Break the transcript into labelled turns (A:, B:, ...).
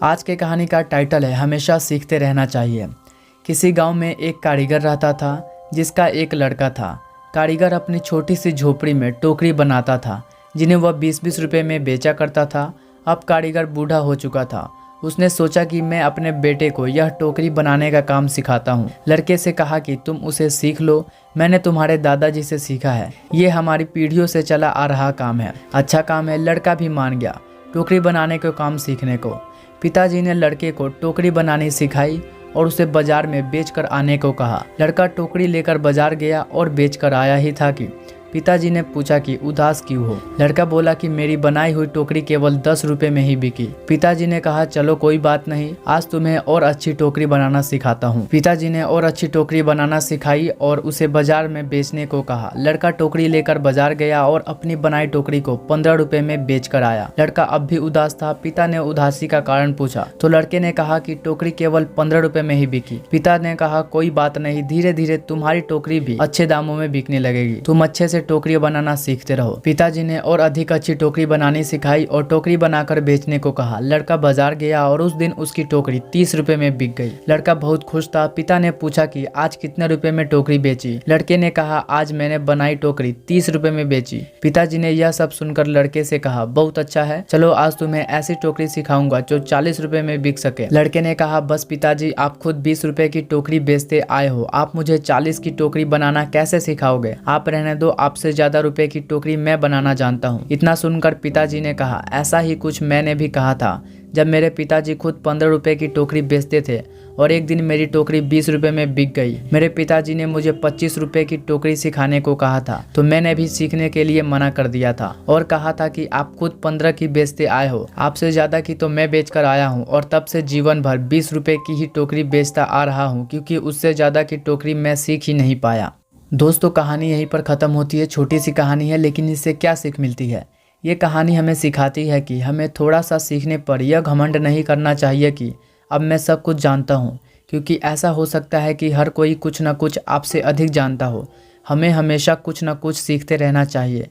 A: आज के कहानी का टाइटल है हमेशा सीखते रहना चाहिए। किसी गांव में एक कारीगर रहता था जिसका एक लड़का था। कारीगर अपनी छोटी सी झोपड़ी में टोकरी बनाता था जिन्हें वह 20-20 रुपये में बेचा करता था। अब कारीगर बूढ़ा हो चुका था। उसने सोचा कि मैं अपने बेटे को यह टोकरी बनाने का काम सिखाता हूँ। लड़के से कहा कि तुम उसे सीख लो, मैंने तुम्हारे दादाजी से सीखा है, ये हमारी पीढ़ियों से चला आ रहा काम है। अच्छा काम है। लड़का भी मान गया टोकरी बनाने का काम सीखने को। पिताजी ने लड़के को टोकरी बनानी सिखाई और उसे बाजार में बेचकर आने को कहा। लड़का टोकरी लेकर बाजार गया और बेचकर आया ही था कि पिताजी ने पूछा कि उदास क्यों हो। लड़का बोला कि मेरी बनाई हुई टोकरी केवल 10 रुपए में ही बिकी। पिताजी ने कहा चलो कोई बात नहीं, आज तुम्हें और अच्छी टोकरी बनाना सिखाता हूँ। पिताजी ने और अच्छी टोकरी बनाना सिखाई और उसे बाजार में बेचने को कहा। लड़का टोकरी लेकर बाजार गया और अपनी बनाई टोकरी को 15 रुपए में बेच कर आया। लड़का अब भी उदास था। पिता ने उदासी का कारण पूछा तो लड़के ने कहा कि टोकरी केवल 15 रुपए में ही बिकी। पिता ने कहा कोई बात नहीं, धीरे धीरे तुम्हारी टोकरी भी अच्छे दामों में बिकने लगेगी, तुम अच्छे से टोकरी बनाना सीखते रहो। पिताजी ने और अधिक अच्छी टोकरी बनानी सिखाई और टोकरी बनाकर बेचने को कहा। लड़का बाजार गया और उस दिन उसकी टोकरी 30 रुपए में बिक गई। लड़का बहुत खुश था। पिता ने पूछा कि आज कितने रुपए में टोकरी बेची। लड़के ने कहा आज मैंने बनाई टोकरी 30 रुपए में बेची। पिताजी ने यह सब सुनकर लड़के से कहा बहुत अच्छा है, चलो आज तुम्हें ऐसी टोकरी सिखाऊंगा जो 40 रुपए में बिक सके। लड़के ने कहा बस पिताजी, आप खुद 20 रुपए की टोकरी बेचते आए हो, आप मुझे 40 की टोकरी बनाना कैसे सिखाओगे? आप रहने दो, आपसे ज्यादा रुपए की टोकरी मैं बनाना जानता हूँ। इतना सुनकर पिताजी ने कहा ऐसा ही कुछ मैंने भी कहा था जब मेरे पिताजी खुद 15 रुपए की टोकरी बेचते थे और एक दिन मेरी टोकरी 20 रुपए में बिक गई। मेरे पिताजी ने मुझे 25 रुपए की टोकरी सिखाने को कहा था तो मैंने भी सीखने के लिए मना कर दिया था और कहा था कि आप खुद 15 की बेचते आए हो, आपसे ज्यादा की तो मैं बेचकर आया हूँ और तब से जीवन भर 20 रुपए की ही टोकरी बेचता आ रहा हूँ क्योंकि उससे ज्यादा की टोकरी मैं सीख ही नहीं पाया। दोस्तों कहानी यहीं पर ख़त्म होती है। छोटी सी कहानी है लेकिन इससे क्या सीख मिलती है? ये कहानी हमें सिखाती है कि हमें थोड़ा सा सीखने पर यह घमंड नहीं करना चाहिए कि अब मैं सब कुछ जानता हूँ, क्योंकि ऐसा हो सकता है कि हर कोई कुछ न कुछ आपसे अधिक जानता हो। हमें हमेशा कुछ न कुछ सीखते रहना चाहिए।